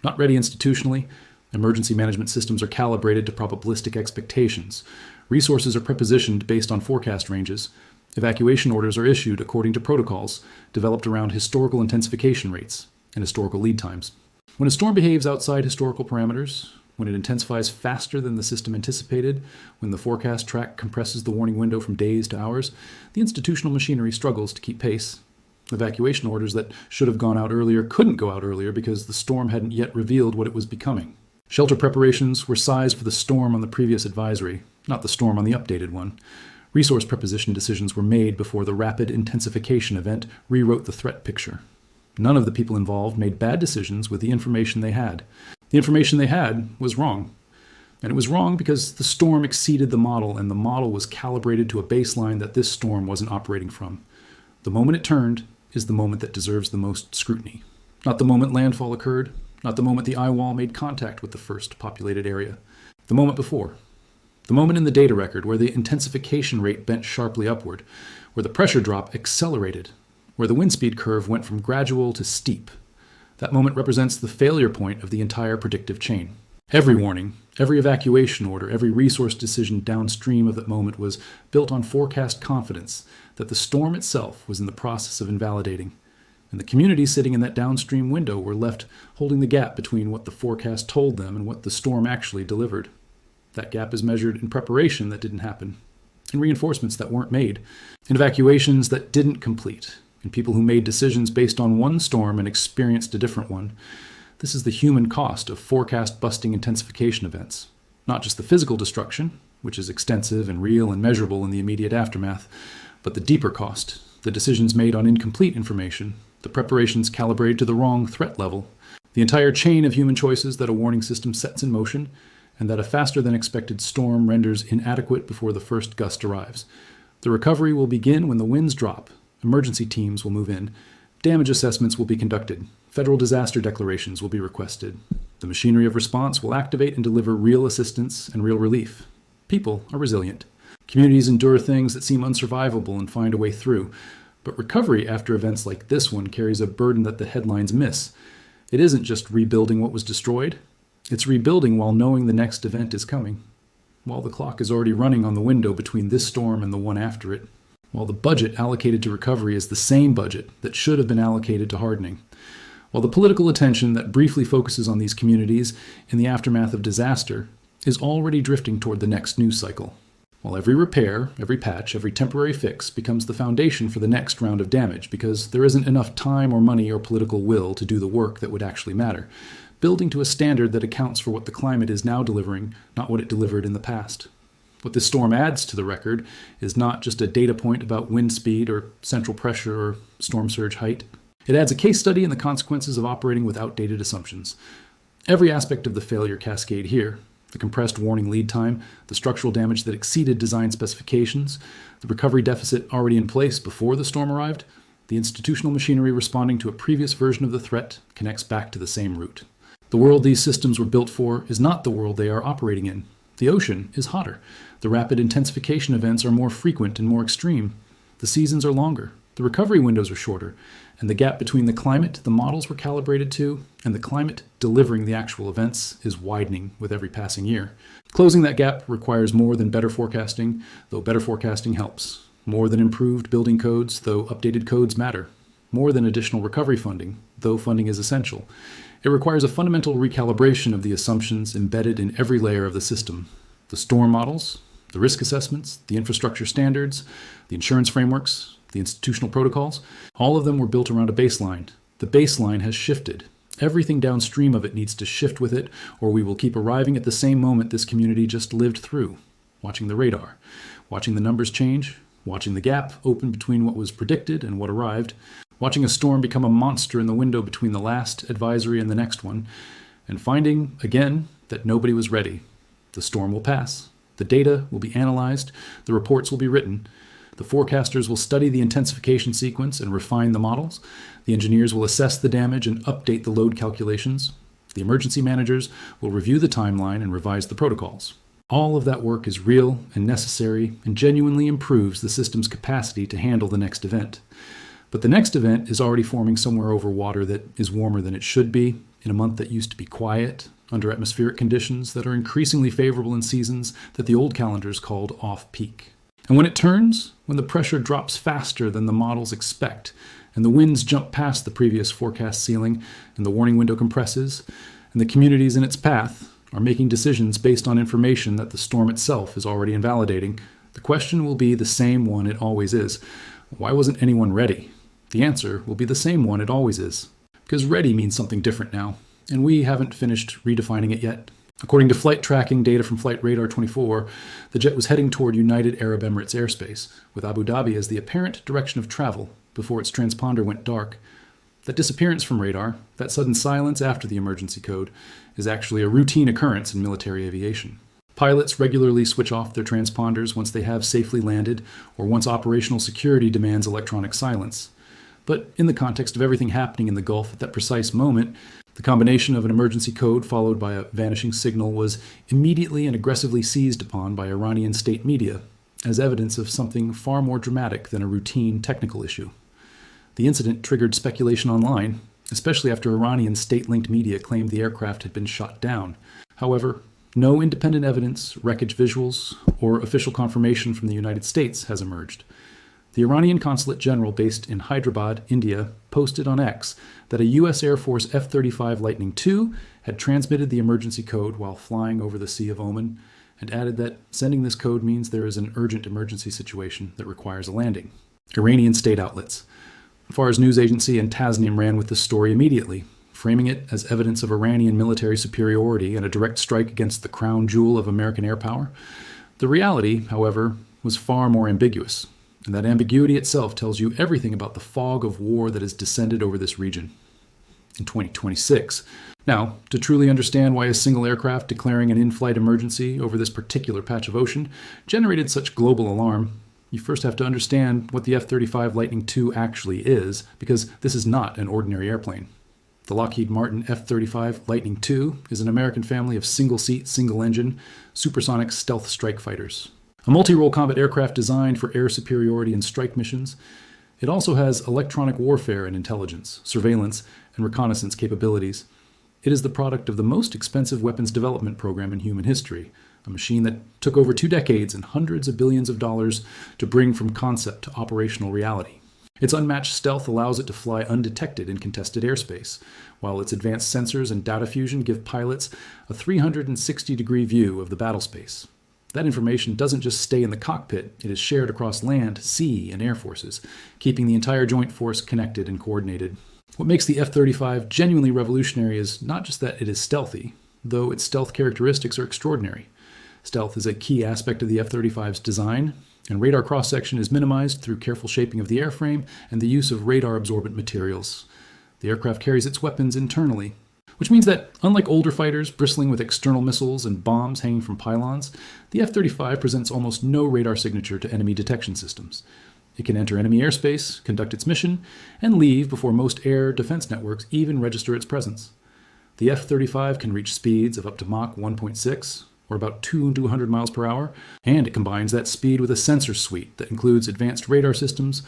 Not ready institutionally. Emergency management systems are calibrated to probabilistic expectations. Resources are prepositioned based on forecast ranges. Evacuation orders are issued according to protocols developed around historical intensification rates and historical lead times. When a storm behaves outside historical parameters, when it intensifies faster than the system anticipated, when the forecast track compresses the warning window from days to hours, the institutional machinery struggles to keep pace. Evacuation orders that should have gone out earlier couldn't go out earlier because the storm hadn't yet revealed what it was becoming. Shelter preparations were sized for the storm on the previous advisory, not the storm on the updated one. Resource preposition decisions were made before the rapid intensification event rewrote the threat picture. None of the people involved made bad decisions with the information they had. The information they had was wrong. And it was wrong because the storm exceeded the model, and the model was calibrated to a baseline that this storm wasn't operating from. The moment it turned is the moment that deserves the most scrutiny. Not the moment landfall occurred, not the moment the eye wall made contact with the first populated area. The moment before. The moment in the data record where the intensification rate bent sharply upward, where the pressure drop accelerated, where the wind speed curve went from gradual to steep. That moment represents the failure point of the entire predictive chain. Every warning, every evacuation order, every resource decision downstream of that moment was built on forecast confidence that the storm itself was in the process of invalidating. And the communities sitting in that downstream window were left holding the gap between what the forecast told them and what the storm actually delivered. That gap is measured in preparation that didn't happen, in reinforcements that weren't made, in evacuations that didn't complete, in people who made decisions based on one storm and experienced a different one. This is the human cost of forecast-busting intensification events. Not just the physical destruction, which is extensive and real and measurable in the immediate aftermath, but the deeper cost, the decisions made on incomplete information, the preparations calibrated to the wrong threat level, the entire chain of human choices that a warning system sets in motion, and that a faster-than-expected storm renders inadequate before the first gust arrives. The recovery will begin when the winds drop. Emergency teams will move in. Damage assessments will be conducted. Federal disaster declarations will be requested. The machinery of response will activate and deliver real assistance and real relief. People are resilient. Communities endure things that seem unsurvivable and find a way through. But recovery after events like this one carries a burden that the headlines miss. It isn't just rebuilding what was destroyed. It's rebuilding while knowing the next event is coming. While the clock is already running on the window between this storm and the one after it. While the budget allocated to recovery is the same budget that should have been allocated to hardening. While the political attention that briefly focuses on these communities in the aftermath of disaster is already drifting toward the next news cycle. While every repair, every patch, every temporary fix becomes the foundation for the next round of damage because there isn't enough time or money or political will to do the work that would actually matter. Building to a standard that accounts for what the climate is now delivering, not what it delivered in the past. What this storm adds to the record is not just a data point about wind speed or central pressure or storm surge height. It adds a case study in the consequences of operating with outdated assumptions. Every aspect of the failure cascade here, the compressed warning lead time, the structural damage that exceeded design specifications, the recovery deficit already in place before the storm arrived, the institutional machinery responding to a previous version of the threat connects back to the same root. The world these systems were built for is not the world they are operating in. The ocean is hotter. The rapid intensification events are more frequent and more extreme. The seasons are longer. The recovery windows are shorter. And the gap between the climate the models were calibrated to and the climate delivering the actual events is widening with every passing year. Closing that gap requires more than better forecasting, though better forecasting helps. More than improved building codes, though updated codes matter. More than additional recovery funding, though funding is essential. It requires a fundamental recalibration of the assumptions embedded in every layer of the system. The storm models, the risk assessments, the infrastructure standards, the insurance frameworks, the institutional protocols, all of them were built around a baseline. The baseline has shifted. Everything downstream of it needs to shift with it, or we will keep arriving at the same moment this community just lived through, watching the radar, watching the numbers change, watching the gap open between what was predicted and what arrived, watching a storm become a monster in the window between the last advisory and the next one, and finding, again, that nobody was ready. The storm will pass. The data will be analyzed. The reports will be written. The forecasters will study the intensification sequence and refine the models. The engineers will assess the damage and update the load calculations. The emergency managers will review the timeline and revise the protocols. All of that work is real and necessary and genuinely improves the system's capacity to handle the next event. But the next event is already forming somewhere over water that is warmer than it should be in a month that used to be quiet, under atmospheric conditions that are increasingly favorable in seasons that the old calendars called off-peak. And when it turns, when the pressure drops faster than the models expect, and the winds jump past the previous forecast ceiling, and the warning window compresses, and the communities in its path are making decisions based on information that the storm itself is already invalidating, the question will be the same one it always is. Why wasn't anyone ready? The answer will be the same one it always is. Because ready means something different now, and we haven't finished redefining it yet. According to flight tracking data from Flight Radar 24, the jet was heading toward United Arab Emirates airspace, with Abu Dhabi as the apparent direction of travel before its transponder went dark. That disappearance from radar, that sudden silence after the emergency code, is actually a routine occurrence in military aviation. Pilots regularly switch off their transponders once they have safely landed or once operational security demands electronic silence. But in the context of everything happening in the Gulf at that precise moment, the combination of an emergency code followed by a vanishing signal was immediately and aggressively seized upon by Iranian state media as evidence of something far more dramatic than a routine technical issue. The incident triggered speculation online, especially after Iranian state-linked media claimed the aircraft had been shot down. However, no independent evidence, wreckage visuals, or official confirmation from the United States has emerged. The Iranian Consulate General based in Hyderabad, India, posted on X that a U.S. Air Force F-35 Lightning II had transmitted the emergency code while flying over the Sea of Oman, and added that sending this code means there is an urgent emergency situation that requires a landing. Iranian state outlets. Fars news agency and Tasnim ran with the story immediately, framing it as evidence of Iranian military superiority and a direct strike against the crown jewel of American air power. The reality, however, was far more ambiguous, and that ambiguity itself tells you everything about the fog of war that has descended over this region. In 2026. Now, to truly understand why a single aircraft declaring an in-flight emergency over this particular patch of ocean generated such global alarm, you first have to understand what the F-35 Lightning II actually is, because this is not an ordinary airplane. The Lockheed Martin F-35 Lightning II is an American family of single-seat, single-engine, supersonic stealth strike fighters. A multi-role combat aircraft designed for air superiority and strike missions, it also has electronic warfare and intelligence, surveillance, and reconnaissance capabilities. It is the product of the most expensive weapons development program in human history, a machine that took over 2 decades and hundreds of billions of dollars to bring from concept to operational reality. Its unmatched stealth allows it to fly undetected in contested airspace, while its advanced sensors and data fusion give pilots a 360-degree view of the battlespace. That information doesn't just stay in the cockpit, it is shared across land, sea, and air forces, keeping the entire joint force connected and coordinated. What makes the F-35 genuinely revolutionary is not just that it is stealthy, though its stealth characteristics are extraordinary. Stealth is a key aspect of the F-35's design, and radar cross-section is minimized through careful shaping of the airframe and the use of radar-absorbent materials. The aircraft carries its weapons internally, which means that, unlike older fighters bristling with external missiles and bombs hanging from pylons, the F-35 presents almost no radar signature to enemy detection systems. It can enter enemy airspace, conduct its mission, and leave before most air defense networks even register its presence. The F-35 can reach speeds of up to Mach 1.6, or about 2 to 100 miles per hour, and it combines that speed with a sensor suite that includes advanced radar systems,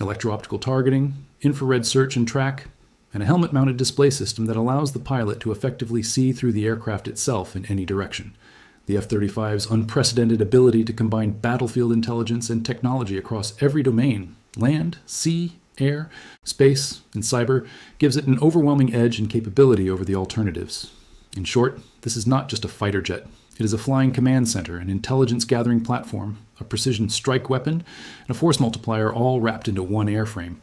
electro-optical targeting, infrared search and track, and a helmet-mounted display system that allows the pilot to effectively see through the aircraft itself in any direction. The F-35's unprecedented ability to combine battlefield intelligence and technology across every domain, land, sea, air, space, and cyber, gives it an overwhelming edge and capability over the alternatives. In short, this is not just a fighter jet. It is a flying command center, an intelligence-gathering platform, a precision strike weapon, and a force multiplier all wrapped into one airframe.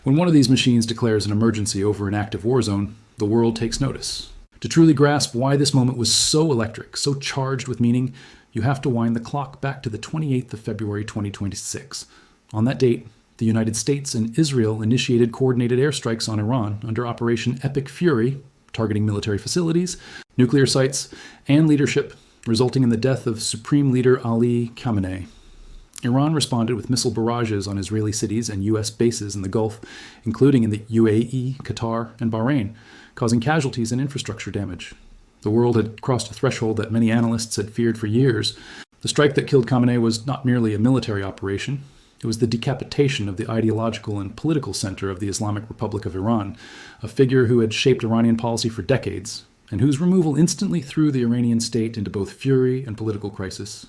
When one of these machines declares an emergency over an active war zone, the world takes notice. To truly grasp why this moment was so electric, so charged with meaning, you have to wind the clock back to the 28th of February 2026. On that date, the United States and Israel initiated coordinated airstrikes on Iran under Operation Epic Fury, targeting military facilities, nuclear sites, and leadership, resulting in the death of Supreme Leader Ali Khamenei. Iran responded with missile barrages on Israeli cities and U.S. bases in the Gulf, including in the UAE, Qatar, and Bahrain, causing casualties and infrastructure damage. The world had crossed a threshold that many analysts had feared for years. The strike that killed Khamenei was not merely a military operation. It was the decapitation of the ideological and political center of the Islamic Republic of Iran, a figure who had shaped Iranian policy for decades, and whose removal instantly threw the Iranian state into both fury and political crisis.